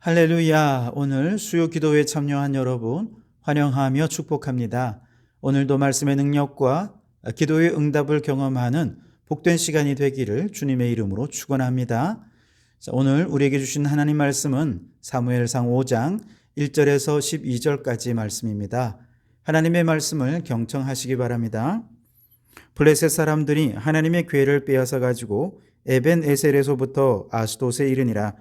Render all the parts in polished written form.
할렐루야. 오늘 수요 기도회에 참여한 여러분 환영하며 축복합니다. 오늘도 말씀의 능력과 기도의 응답을 경험하는 복된 시간이 되기를 주님의 이름으로 축원합니다. 오늘 우리에게 주신 하나님 말씀은 사무엘상 5장 1절에서 12절까지 말씀입니다. 하나님의 말씀을 경청하시기 바랍니다. 블레셋 사람들이 하나님의 궤를 빼앗아 가지고 에벤 에셀에서부터 아스돗에 이르니라.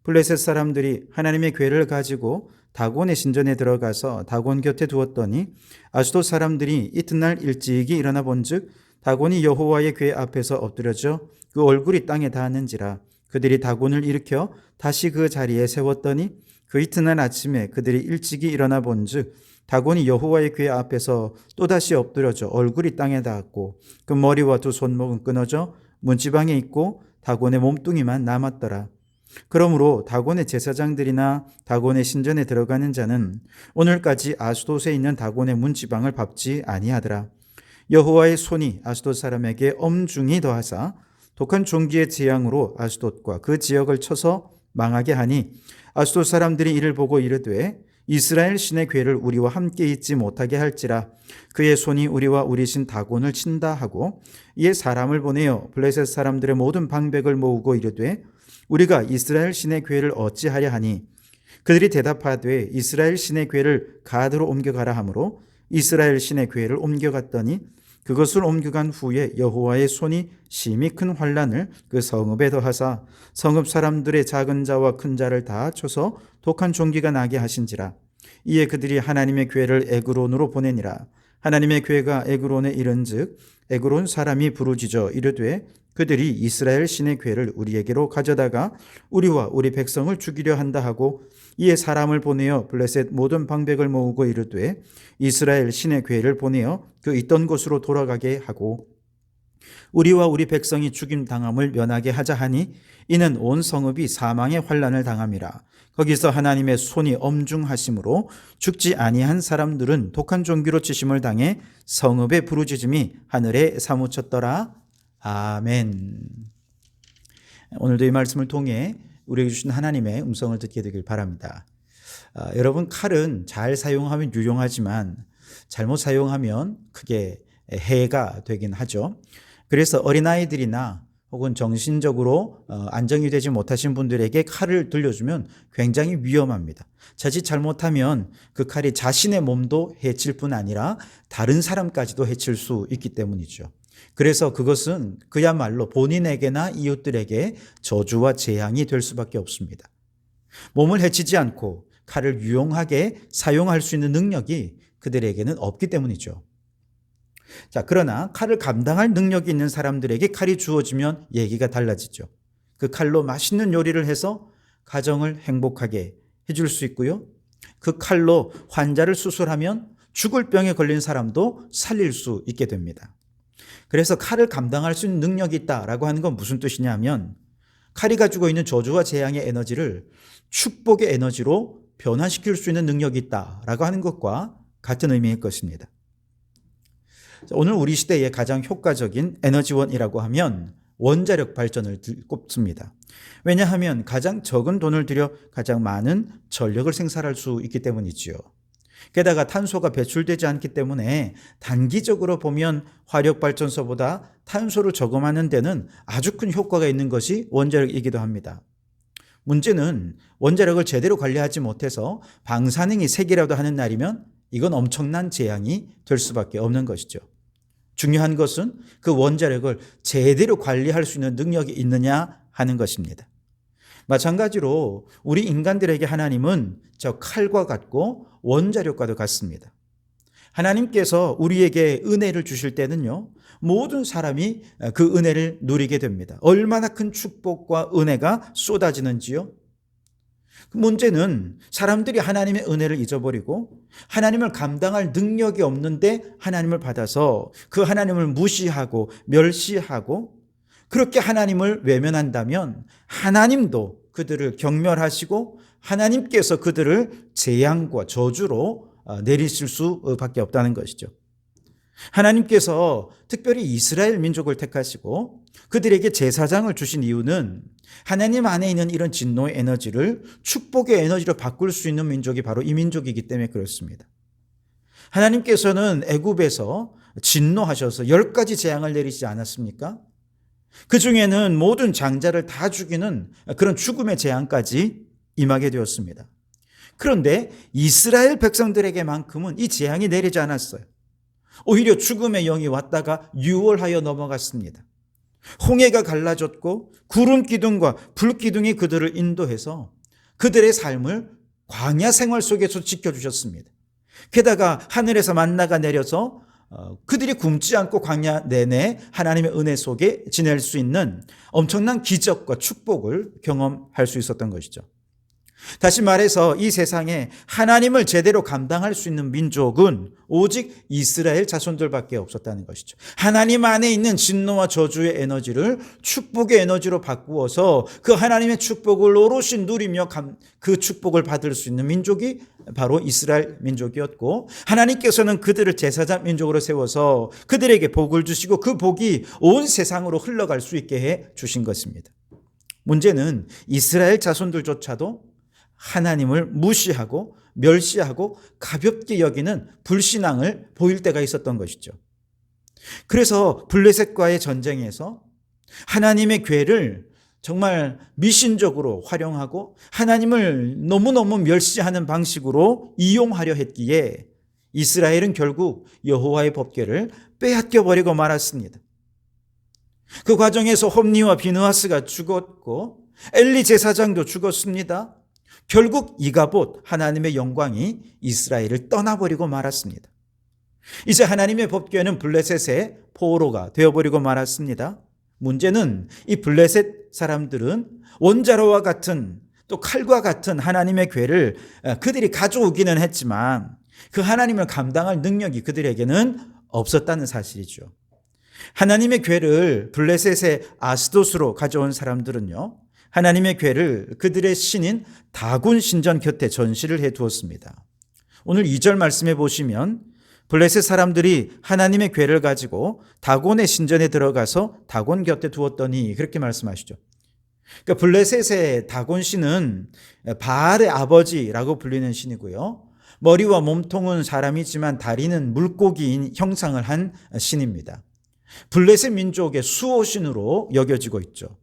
블레셋 사람들이 하나님의 궤를 가지고 다곤의 신전에 들어가서 다곤 곁에 두었더니 아스돗 사람들이 이튿날 일찍이 일어나 본즉 다곤이 여호와의 궤 앞에서 엎드려져 그 얼굴이 땅에 닿았는지라. 그들이 다곤을 일으켜 다시 그 자리에 세웠더니 그 이튿날 아침에 그들이 일찍이 일어나 본즉 다곤이 여호와의 궤 앞에서 또다시 엎드려져 얼굴이 땅에 닿았고 그 머리와 두 손목은 끊어져 문지방에 있고 다곤의 몸뚱이만 남았더라. 그러므로 다곤의 제사장들이나 다곤의 신전에 들어가는 자는 오늘까지 아스돗에 있는 다곤의 문지방을 밟지 아니하더라. 여호와의 손이 아스돗 사람에게 엄중히 더하사 독한 종기의 재앙으로 아스돗과 그 지역을 쳐서 망하게 하니 아스돗 사람들이 이를 보고 이르되 이스라엘 신의 궤를 우리와 함께 있지 못하게 할지라. 그의 손이 우리와 우리 신 다곤을 친다 하고 이에 사람을 보내어 블레셋 사람들의 모든 방백을 모으고 이르되 우리가 이스라엘 신의 궤를 어찌하려 하니 그들이 대답하되 이스라엘 신의 궤를 가드로 옮겨가라 하므로 이스라엘 신의 궤를 옮겨갔더니 그것을 옮겨간 후에 여호와의 손이 심히 큰 환난을 그 성읍에 더하사 성읍 사람들의 작은 자와 큰 자를 다 쳐서 독한 종기가 나게 하신지라. 이에 그들이 하나님의 궤를 에그론으로 보내니라. 하나님의 궤가 에그론에 이른즉 에그론 사람이 부르짖어 이르되 그들이 이스라엘 신의 궤를 우리에게로 가져다가 우리와 우리 백성을 죽이려 한다 하고 이에 사람을 보내어 블레셋 모든 방백을 모으고 이르되 이스라엘 신의 궤를 보내어 그 있던 곳으로 돌아가게 하고 우리와 우리 백성이 죽임 당함을 면하게 하자 하니 이는 온 성읍이 사망의 환난을 당함이라. 거기서 하나님의 손이 엄중하심으로 죽지 아니한 사람들은 독한 종기로 치심을 당해 성읍의 부르짖음이 하늘에 사무쳤더라. 아멘. 오늘도 이 말씀을 통해 우리에게 주신 하나님의 음성을 듣게 되길 바랍니다. 여러분, 칼은 잘 사용하면 유용하지만 잘못 사용하면 크게 해가 되긴 하죠. 그래서 어린아이들이나 혹은 정신적으로 안정이 되지 못하신 분들에게 칼을 들려주면 굉장히 위험합니다. 자칫 잘못하면 그 칼이 자신의 몸도 해칠 뿐 아니라 다른 사람까지도 해칠 수 있기 때문이죠. 그래서 그것은 그야말로 본인에게나 이웃들에게 저주와 재앙이 될 수밖에 없습니다. 몸을 해치지 않고 칼을 유용하게 사용할 수 있는 능력이 그들에게는 없기 때문이죠. 자, 그러나 칼을 감당할 능력이 있는 사람들에게 칼이 주어지면 얘기가 달라지죠. 그 칼로 맛있는 요리를 해서 가정을 행복하게 해줄 수 있고요. 그 칼로 환자를 수술하면 죽을 병에 걸린 사람도 살릴 수 있게 됩니다. 그래서 칼을 감당할 수 있는 능력이 있다라고 하는 건 무슨 뜻이냐면 칼이 가지고 있는 저주와 재앙의 에너지를 축복의 에너지로 변화시킬 수 있는 능력이 있다라고 하는 것과 같은 의미일 것입니다. 오늘 우리 시대의 가장 효과적인 에너지원이라고 하면 원자력 발전을 꼽습니다. 왜냐하면 가장 적은 돈을 들여 가장 많은 전력을 생산할 수 있기 때문이지요. 게다가 탄소가 배출되지 않기 때문에 단기적으로 보면 화력발전소보다 탄소를 저감하는 데는 아주 큰 효과가 있는 것이 원자력이기도 합니다. 문제는 원자력을 제대로 관리하지 못해서 방사능이 새기라도 하는 날이면 이건 엄청난 재앙이 될 수밖에 없는 것이죠. 중요한 것은 그 원자력을 제대로 관리할 수 있는 능력이 있느냐 하는 것입니다. 마찬가지로 우리 인간들에게 하나님은 저 칼과 같고 원자력과도 같습니다. 하나님께서 우리에게 은혜를 주실 때는요, 모든 사람이 그 은혜를 누리게 됩니다. 얼마나 큰 축복과 은혜가 쏟아지는지요. 문제는 사람들이 하나님의 은혜를 잊어버리고 하나님을 감당할 능력이 없는데 하나님을 받아서 그 하나님을 무시하고 멸시하고 그렇게 하나님을 외면한다면 하나님도 그들을 경멸하시고 하나님께서 그들을 재앙과 저주로 내리실 수밖에 없다는 것이죠. 하나님께서 특별히 이스라엘 민족을 택하시고 그들에게 제사장을 주신 이유는 하나님 안에 있는 이런 진노의 에너지를 축복의 에너지로 바꿀 수 있는 민족이 바로 이 민족이기 때문에 그렇습니다. 하나님께서는 애굽에서 진노하셔서 10가지 재앙을 내리지 않았습니까? 그 중에는 모든 장자를 다 죽이는 그런 죽음의 재앙까지 임하게 되었습니다. 그런데 이스라엘 백성들에게만큼은 이 재앙이 내리지 않았어요. 오히려 죽음의 영이 왔다가 유월하여 넘어갔습니다. 홍해가 갈라졌고 구름 기둥과 불 기둥이 그들을 인도해서 그들의 삶을 광야 생활 속에서 지켜주셨습니다. 게다가 하늘에서 만나가 내려서 그들이 굶지 않고 광야 내내 하나님의 은혜 속에 지낼 수 있는 엄청난 기적과 축복을 경험할 수 있었던 것이죠. 다시 말해서 이 세상에 하나님을 제대로 감당할 수 있는 민족은 오직 이스라엘 자손들밖에 없었다는 것이죠. 하나님 안에 있는 진노와 저주의 에너지를 축복의 에너지로 바꾸어서 그 하나님의 축복을 오롯이 누리며 그 축복을 받을 수 있는 민족이 바로 이스라엘 민족이었고, 하나님께서는 그들을 제사장 민족으로 세워서 그들에게 복을 주시고 그 복이 온 세상으로 흘러갈 수 있게 해 주신 것입니다. 문제는 이스라엘 자손들조차도 하나님을 무시하고 멸시하고 가볍게 여기는 불신앙을 보일 때가 있었던 것이죠. 그래서 블레셋과의 전쟁에서 하나님의 궤를 정말 미신적으로 활용하고 하나님을 너무너무 멸시하는 방식으로 이용하려 했기에 이스라엘은 결국 여호와의 법궤를 빼앗겨 버리고 말았습니다. 그 과정에서 홈니와 비느하스가 죽었고 엘리 제사장도 죽었습니다. 결국 이가봇 하나님의 영광이 이스라엘을 떠나버리고 말았습니다. 이제 하나님의 법궤는 블레셋의 포로가 되어버리고 말았습니다. 문제는 이 블레셋 사람들은 원자로와 같은 또 칼과 같은 하나님의 궤를 그들이 가져오기는 했지만 그 하나님을 감당할 능력이 그들에게는 없었다는 사실이죠. 하나님의 궤를 블레셋의 아스돗으로 가져온 사람들은요, 하나님의 궤를 그들의 신인 다곤 신전 곁에 전시를 해두었습니다. 오늘 2절 말씀해 보시면 블레셋 사람들이 하나님의 궤를 가지고 다곤의 신전에 들어가서 다곤 곁에 두었더니 그렇게 말씀하시죠. 그러니까 블레셋의 다곤 신은 바알의 아버지라고 불리는 신이고요. 머리와 몸통은 사람이지만 다리는 물고기인 형상을 한 신입니다. 블레셋 민족의 수호신으로 여겨지고 있죠.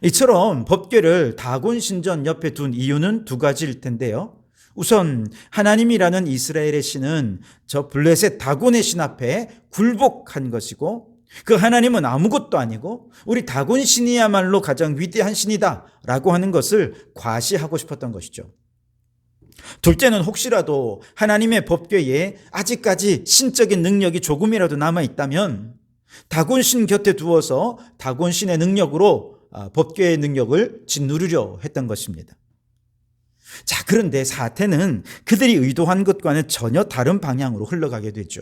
이처럼 법궤를 다곤 신전 옆에 둔 이유는 두 가지일 텐데요. 우선 하나님이라는 이스라엘의 신은 저 블레셋 다곤의 신 앞에 굴복한 것이고, 그 하나님은 아무것도 아니고 우리 다곤 신이야말로 가장 위대한 신이다 라고 하는 것을 과시하고 싶었던 것이죠. 둘째는 혹시라도 하나님의 법궤에 아직까지 신적인 능력이 조금이라도 남아있다면 다곤 신 곁에 두어서 다곤 신의 능력으로 법궤의 능력을 짓누르려 했던 것입니다. 자, 그런데 사태는 그들이 의도한 것과는 전혀 다른 방향으로 흘러가게 되죠.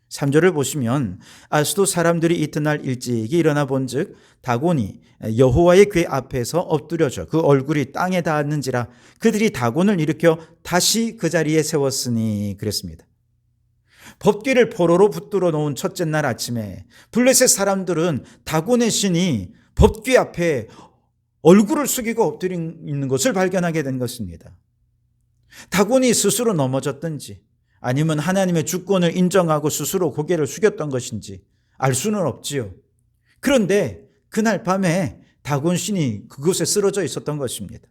3절을 보시면 아스돗 사람들이 이튿날 일찍이 일어나 본즉 다곤이 여호와의 궤 앞에서 엎드려져 그 얼굴이 땅에 닿았는지라 그들이 다곤을 일으켜 다시 그 자리에 세웠으니 그랬습니다. 법궤를 포로로 붙들어 놓은 첫째 날 아침에 블레셋 사람들은 다곤의 신이 법궤 앞에 얼굴을 숙이고 엎드려 있는 것을 발견하게 된 것입니다. 다곤이 스스로 넘어졌든지 아니면 하나님의 주권을 인정하고 스스로 고개를 숙였던 것인지 알 수는 없지요. 그런데 그날 밤에 다곤 신이 그곳에 쓰러져 있었던 것입니다.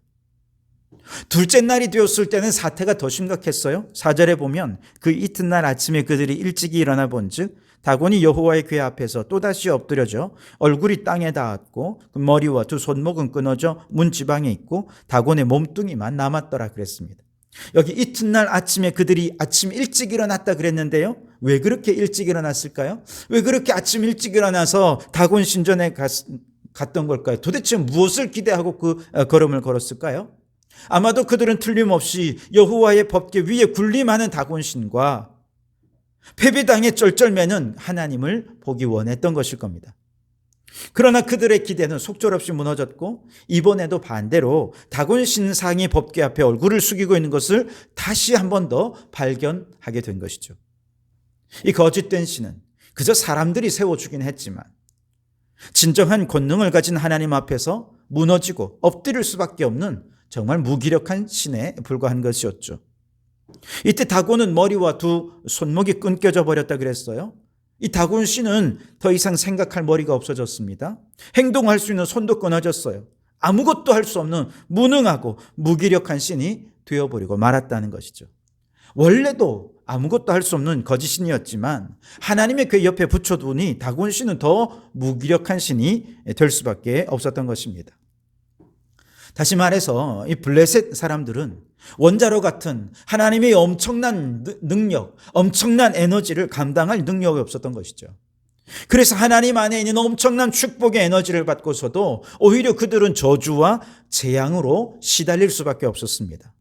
둘째 날이 되었을 때는 사태가 더 심각했어요. 4절에 보면 그 이튿날 아침에 그들이 일찍이 일어나 본즉 다곤이 여호와의 궤 앞에서 또다시 엎드려져 얼굴이 땅에 닿았고 그 머리와 두 손목은 끊어져 문지방에 있고 다곤의 몸뚱이만 남았더라 그랬습니다. 여기 이튿날 아침에 그들이 아침 일찍 일어났다 그랬는데요. 왜 그렇게 일찍 일어났을까요? 왜 그렇게 아침 일찍 일어나서 다곤 신전에 갔던 걸까요? 도대체 무엇을 기대하고 그 걸음을 걸었을까요? 아마도 그들은 틀림없이 여호와의 법궤 위에 군림하는 다곤 신과 패배당해 쩔쩔매는 하나님을 보기 원했던 것일 겁니다. 그러나 그들의 기대는 속절없이 무너졌고 이번에도 반대로 다곤 신상이 법궤 앞에 얼굴을 숙이고 있는 것을 다시 한 번 더 발견하게 된 것이죠. 이 거짓된 신은 그저 사람들이 세워주긴 했지만 진정한 권능을 가진 하나님 앞에서 무너지고 엎드릴 수밖에 없는 정말 무기력한 신에 불과한 것이었죠. 이때 다곤은 머리와 두 손목이 끊겨져 버렸다 그랬어요. 이 다곤 씨는 더 이상 생각할 머리가 없어졌습니다. 행동할 수 있는 손도 끊어졌어요. 아무것도 할 수 없는 무능하고 무기력한 신이 되어버리고 말았다는 것이죠. 원래도 아무것도 할 수 없는 거짓 신이었지만 하나님의 그 옆에 붙여두니 다곤 씨는 더 무기력한 신이 될 수밖에 없었던 것입니다. 다시 말해서 이 블레셋 사람들은 원자로 같은 하나님의 엄청난 능력, 엄청난 에너지를 감당할 능력이 없었던 것이죠. 그래서 하나님 안에 있는 엄청난 축복의 에너지를 받고서도 오히려 그들은 저주와 재앙으로 시달릴 수밖에 없었습니다.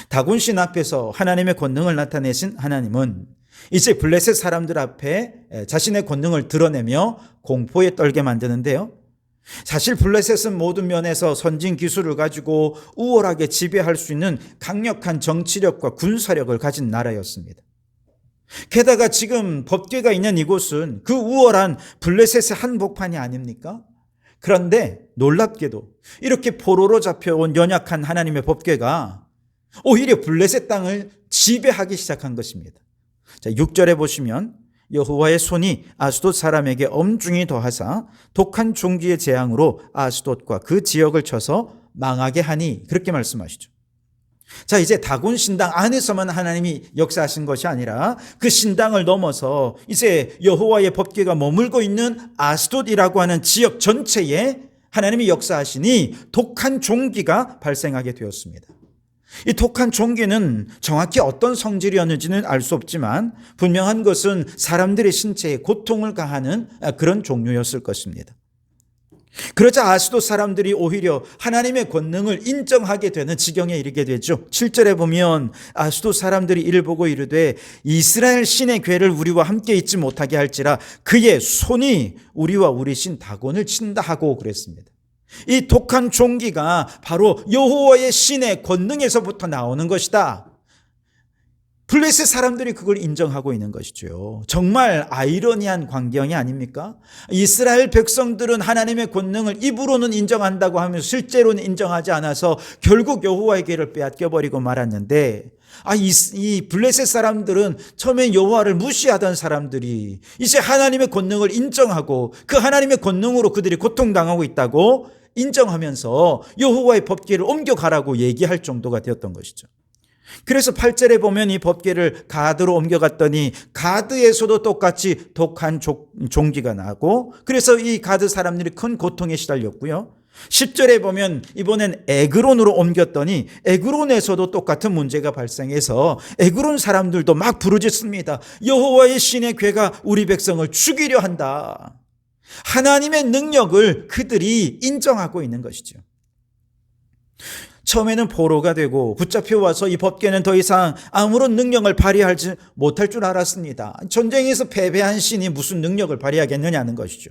다곤 신 앞에서 하나님의 권능을 나타내신 하나님은 이제 블레셋 사람들 앞에 자신의 권능을 드러내며 공포에 떨게 만드는데요. 사실 블레셋은 모든 면에서 선진 기술을 가지고 우월하게 지배할 수 있는 강력한 정치력과 군사력을 가진 나라였습니다. 게다가 지금 법궤가 있는 이곳은 그 우월한 블레셋의 한복판이 아닙니까? 그런데 놀랍게도 이렇게 포로로 잡혀온 연약한 하나님의 법궤가 오히려 블레셋 땅을 지배하기 시작한 것입니다. 자, 6절에 보시면 여호와의 손이 아스돗 사람에게 엄중히 더하사 독한 종기의 재앙으로 아스돗과 그 지역을 쳐서 망하게 하니 그렇게 말씀하시죠. 자, 이제 다곤 신당 안에서만 하나님이 역사하신 것이 아니라 그 신당을 넘어서 이제 여호와의 법궤가 머물고 있는 아스돗이라고 하는 지역 전체에 하나님이 역사하시니 독한 종기가 발생하게 되었습니다. 이 독한 종기는 정확히 어떤 성질이었는지는 알 수 없지만 분명한 것은 사람들의 신체에 고통을 가하는 그런 종류였을 것입니다. 그러자 아스돗 사람들이 오히려 하나님의 권능을 인정하게 되는 지경에 이르게 되죠. 7절에 보면 아스돗 사람들이 이를 보고 이르되 이스라엘 신의 궤를 우리와 함께 있지 못하게 할지라 그의 손이 우리와 우리 신 다곤을 친다 하고 그랬습니다. 이 독한 종기가 바로 여호와의 신의 권능에서부터 나오는 것이다. 블레셋 사람들이 그걸 인정하고 있는 것이죠. 정말 아이러니한 광경이 아닙니까? 이스라엘 백성들은 하나님의 권능을 입으로는 인정한다고 하면서 실제로는 인정하지 않아서 결국 여호와의 궤를 빼앗겨버리고 말았는데 이 블레셋 사람들은 처음에 여호와를 무시하던 사람들이 이제 하나님의 권능을 인정하고 그 하나님의 권능으로 그들이 고통당하고 있다고 인정하면서 여호와의 법궤를 옮겨가라고 얘기할 정도가 되었던 것이죠. 그래서 8절에 보면 이 법궤를 가드로 옮겨갔더니 가드에서도 똑같이 독한 종기가 나고 그래서 이 가드 사람들이 큰 고통에 시달렸고요. 10절에 보면 이번엔 에그론으로 옮겼더니 에그론에서도 똑같은 문제가 발생해서 에그론 사람들도 막 부르짖습니다. 여호와의 신의 궤가 우리 백성을 죽이려 한다. 하나님의 능력을 그들이 인정하고 있는 것이죠. 처음에는 포로가 되고 붙잡혀 와서 이 법궤는 더 이상 아무런 능력을 발휘하지 못할 줄 알았습니다. 전쟁에서 패배한 신이 무슨 능력을 발휘하겠느냐는 것이죠.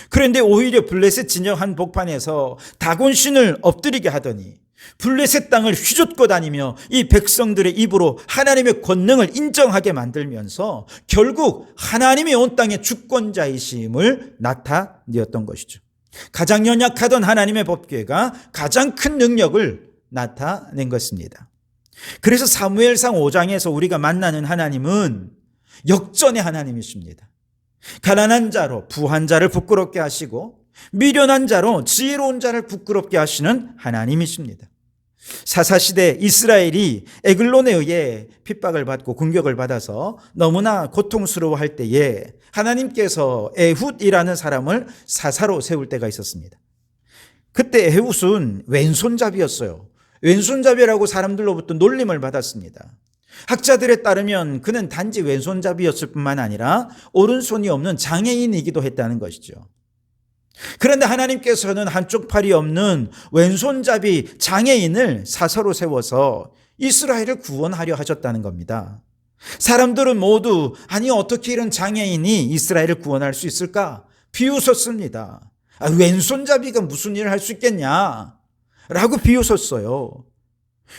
그런데 오히려 블레셋 진영 한복판에서 다곤 신을 엎드리게 하더니 블레셋 땅을 휘젓고 다니며 이 백성들의 입으로 하나님의 권능을 인정하게 만들면서 결국 하나님이 온 땅의 주권자이심을 나타내었던 것이죠. 가장 연약하던 하나님의 법궤가 가장 큰 능력을 나타낸 것입니다. 그래서 사무엘상 5장에서 우리가 만나는 하나님은 역전의 하나님이십니다. 가난한 자로 부한 자를 부끄럽게 하시고 미련한 자로 지혜로운 자를 부끄럽게 하시는 하나님이십니다. 사사시대 이스라엘이 에글론에 의해 핍박을 받고 공격을 받아서 너무나 고통스러워할 때에 하나님께서 에훗이라는 사람을 사사로 세울 때가 있었습니다. 그때 에훗은 왼손잡이였어요. 왼손잡이라고 사람들로부터 놀림을 받았습니다. 학자들에 따르면 그는 단지 왼손잡이였을 뿐만 아니라 오른손이 없는 장애인이기도 했다는 것이죠. 그런데 하나님께서는 한쪽 팔이 없는 왼손잡이 장애인을 사서로 세워서 이스라엘을 구원하려 하셨다는 겁니다. 사람들은 모두 아니 어떻게 이런 장애인이 이스라엘을 구원할 수 있을까? 비웃었습니다. 왼손잡이가 무슨 일을 할 수 있겠냐? 라고 비웃었어요.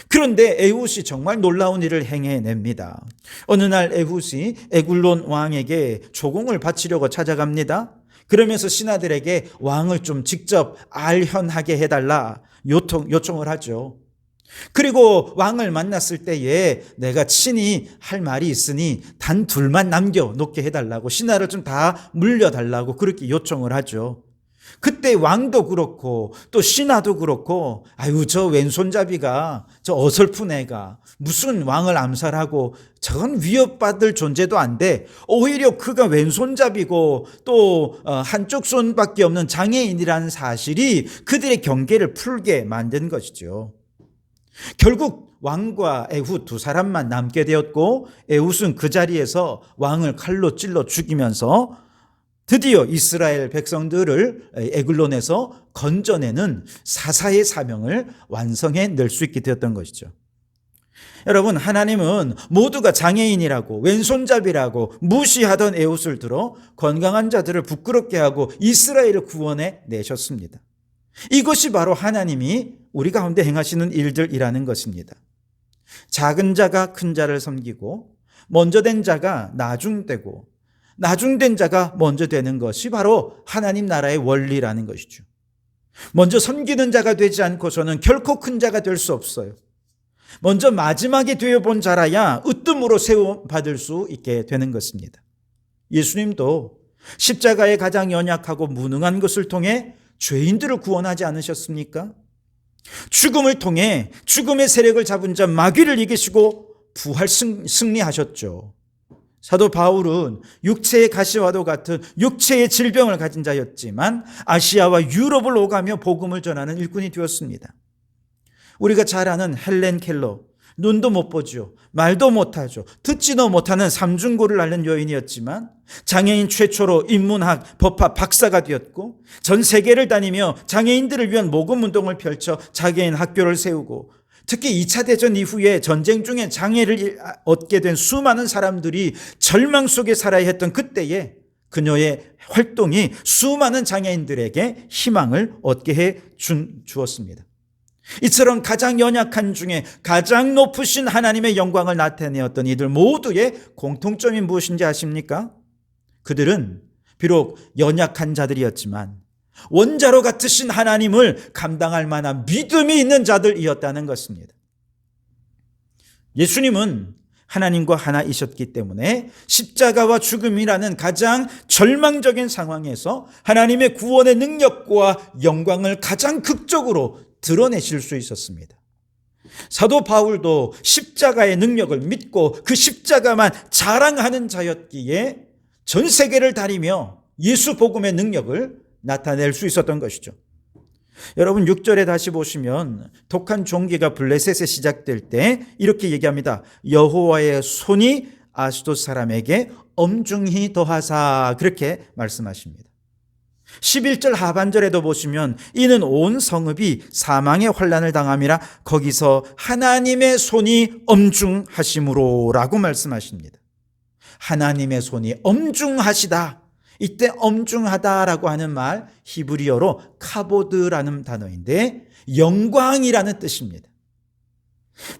그런데 에훗이 정말 놀라운 일을 행해냅니다. 어느 날 에훗이 에굴론 왕에게 조공을 바치려고 찾아갑니다. 그러면서 신하들에게 왕을 좀 직접 알현하게 해달라 요청을 하죠. 그리고 왕을 만났을 때에 내가 친히 할 말이 있으니 단 둘만 남겨놓게 해달라고, 신하를 좀 다 물려달라고 그렇게 요청을 하죠. 그때 왕도 그렇고 또 신하도 그렇고, 아유 저 왼손잡이가, 저 어설픈 애가 무슨 왕을 암살하고, 저건 위협받을 존재도 안 돼. 오히려 그가 왼손잡이고 또 한쪽 손밖에 없는 장애인이라는 사실이 그들의 경계를 풀게 만든 것이죠. 결국 왕과 에훗 두 사람만 남게 되었고, 에훗은 그 자리에서 왕을 칼로 찔러 죽이면서 드디어 이스라엘 백성들을 에글론에서 건져내는 사사의 사명을 완성해낼 수 있게 되었던 것이죠. 여러분, 하나님은 모두가 장애인이라고 왼손잡이라고 무시하던 에훗을 들어 건강한 자들을 부끄럽게 하고 이스라엘을 구원해 내셨습니다. 이것이 바로 하나님이 우리 가운데 행하시는 일들이라는 것입니다. 작은 자가 큰 자를 섬기고 먼저 된 자가 나중되고 나중된 자가 먼저 되는 것이 바로 하나님 나라의 원리라는 것이죠. 먼저 섬기는 자가 되지 않고서는 결코 큰 자가 될 수 없어요. 먼저 마지막에 되어본 자라야 으뜸으로 세움받을 수 있게 되는 것입니다. 예수님도 십자가에 가장 연약하고 무능한 것을 통해 죄인들을 구원하지 않으셨습니까? 죽음을 통해 죽음의 세력을 잡은 자 마귀를 이기시고 부활 승리하셨죠. 사도 바울은 육체의 가시와도 같은 육체의 질병을 가진 자였지만 아시아와 유럽을 오가며 복음을 전하는 일꾼이 되었습니다. 우리가 잘 아는 헬렌 켈러, 눈도 못 보죠, 말도 못하죠, 듣지도 못하는 삼중고를 앓는 여인이었지만 장애인 최초로 인문학, 법학 박사가 되었고, 전 세계를 다니며 장애인들을 위한 모금운동을 펼쳐 장애인 학교를 세우고, 특히 2차 대전 이후에 전쟁 중에 장애를 얻게 된 수많은 사람들이 절망 속에 살아야 했던 그때에 그녀의 활동이 수많은 장애인들에게 희망을 얻게 해 주었습니다. 이처럼 가장 연약한 중에 가장 높으신 하나님의 영광을 나타내었던 이들 모두의 공통점이 무엇인지 아십니까? 그들은 비록 연약한 자들이었지만 원자로 같으신 하나님을 감당할 만한 믿음이 있는 자들이었다는 것입니다. 예수님은 하나님과 하나이셨기 때문에 십자가와 죽음이라는 가장 절망적인 상황에서 하나님의 구원의 능력과 영광을 가장 극적으로 드러내실 수 있었습니다. 사도 바울도 십자가의 능력을 믿고 그 십자가만 자랑하는 자였기에 전 세계를 다니며 예수 복음의 능력을 나타낼 수 있었던 것이죠. 여러분 6절에 다시 보시면 독한 종기가 블레셋에 시작될 때 이렇게 얘기합니다. 여호와의 손이 아스돗 사람에게 엄중히 더하사, 그렇게 말씀하십니다. 11절 하반절에도 보시면 이는 온 성읍이 사망의 환난을 당함이라 거기서 하나님의 손이 엄중하심으로 라고 말씀하십니다. 하나님의 손이 엄중하시다. 이때 엄중하다라고 하는 말 히브리어로 카보드라는 단어인데 영광이라는 뜻입니다.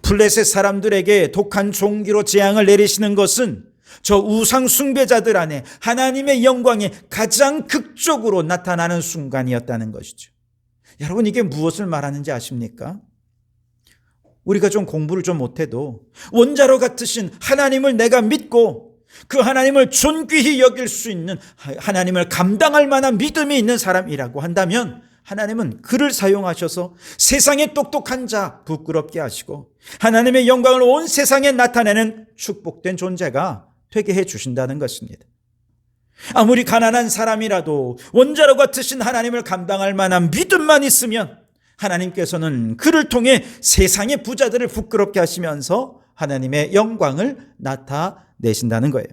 블레셋 사람들에게 독한 종기로 재앙을 내리시는 것은 저 우상 숭배자들 안에 하나님의 영광이 가장 극적으로 나타나는 순간이었다는 것이죠. 여러분 이게 무엇을 말하는지 아십니까? 우리가 좀 공부를 좀 못해도 원자로 같으신 하나님을 내가 믿고 그 하나님을 존귀히 여길 수 있는, 하나님을 감당할 만한 믿음이 있는 사람이라고 한다면 하나님은 그를 사용하셔서 세상의 똑똑한 자 부끄럽게 하시고 하나님의 영광을 온 세상에 나타내는 축복된 존재가 되게 해 주신다는 것입니다. 아무리 가난한 사람이라도 원자로 같으신 하나님을 감당할 만한 믿음만 있으면 하나님께서는 그를 통해 세상의 부자들을 부끄럽게 하시면서 하나님의 영광을 나타내신다는 거예요.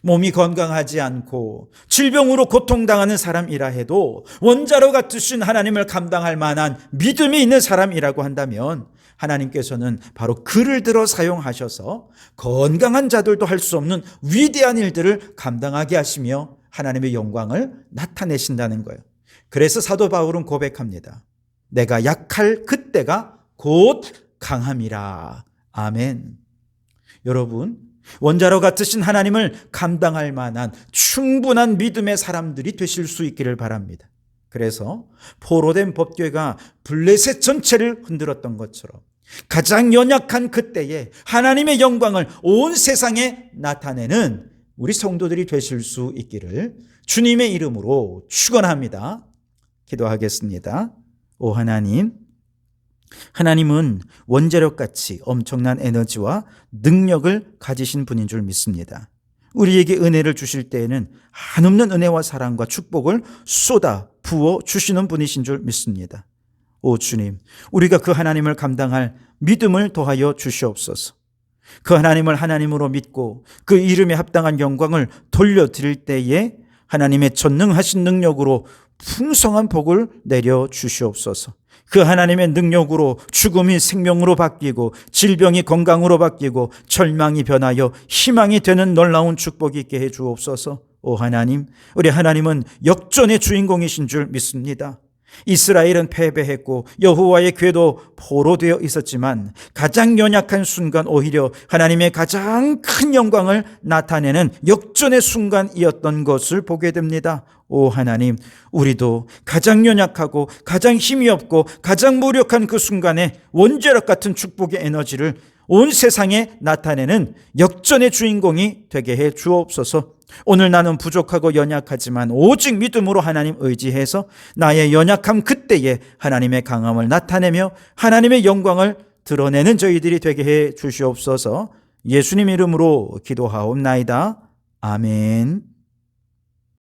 몸이 건강하지 않고 질병으로 고통당하는 사람이라 해도 원자로 같으신 하나님을 감당할 만한 믿음이 있는 사람이라고 한다면 하나님께서는 바로 그를 들어 사용하셔서 건강한 자들도 할 수 없는 위대한 일들을 감당하게 하시며 하나님의 영광을 나타내신다는 거예요. 그래서 사도 바울은 고백합니다. 내가 약할 그때가 곧 강함이라. 아멘. 여러분, 원자로 같으신 하나님을 감당할 만한 충분한 믿음의 사람들이 되실 수 있기를 바랍니다. 그래서 포로된 법궤가 블레셋 전체를 흔들었던 것처럼 가장 연약한 그때에 하나님의 영광을 온 세상에 나타내는 우리 성도들이 되실 수 있기를 주님의 이름으로 축원합니다. 기도하겠습니다. 오 하나님, 하나님은 원자력같이 엄청난 에너지와 능력을 가지신 분인 줄 믿습니다. 우리에게 은혜를 주실 때에는 한없는 은혜와 사랑과 축복을 쏟아 부어 주시는 분이신 줄 믿습니다. 오 주님, 우리가 그 하나님을 감당할 믿음을 더하여 주시옵소서. 그 하나님을 하나님으로 믿고 그 이름에 합당한 영광을 돌려드릴 때에 하나님의 전능하신 능력으로 풍성한 복을 내려 주시옵소서. 그 하나님의 능력으로 죽음이 생명으로 바뀌고 질병이 건강으로 바뀌고 절망이 변하여 희망이 되는 놀라운 축복이 있게 해 주옵소서. 오 하나님, 우리 하나님은 역전의 주인공이신 줄 믿습니다. 이스라엘은 패배했고 여호와의 궤도 포로되어 있었지만 가장 연약한 순간 오히려 하나님의 가장 큰 영광을 나타내는 역전의 순간이었던 것을 보게 됩니다. 오 하나님, 우리도 가장 연약하고 가장 힘이 없고 가장 무력한 그 순간에 원자력 같은 축복의 에너지를 온 세상에 나타내는 역전의 주인공이 되게 해 주옵소서. 오늘 나는 부족하고 연약하지만 오직 믿음으로 하나님 의지해서 나의 연약함 그때에 하나님의 강함을 나타내며 하나님의 영광을 드러내는 저희들이 되게 해 주시옵소서. 예수님 이름으로 기도하옵나이다. 아멘.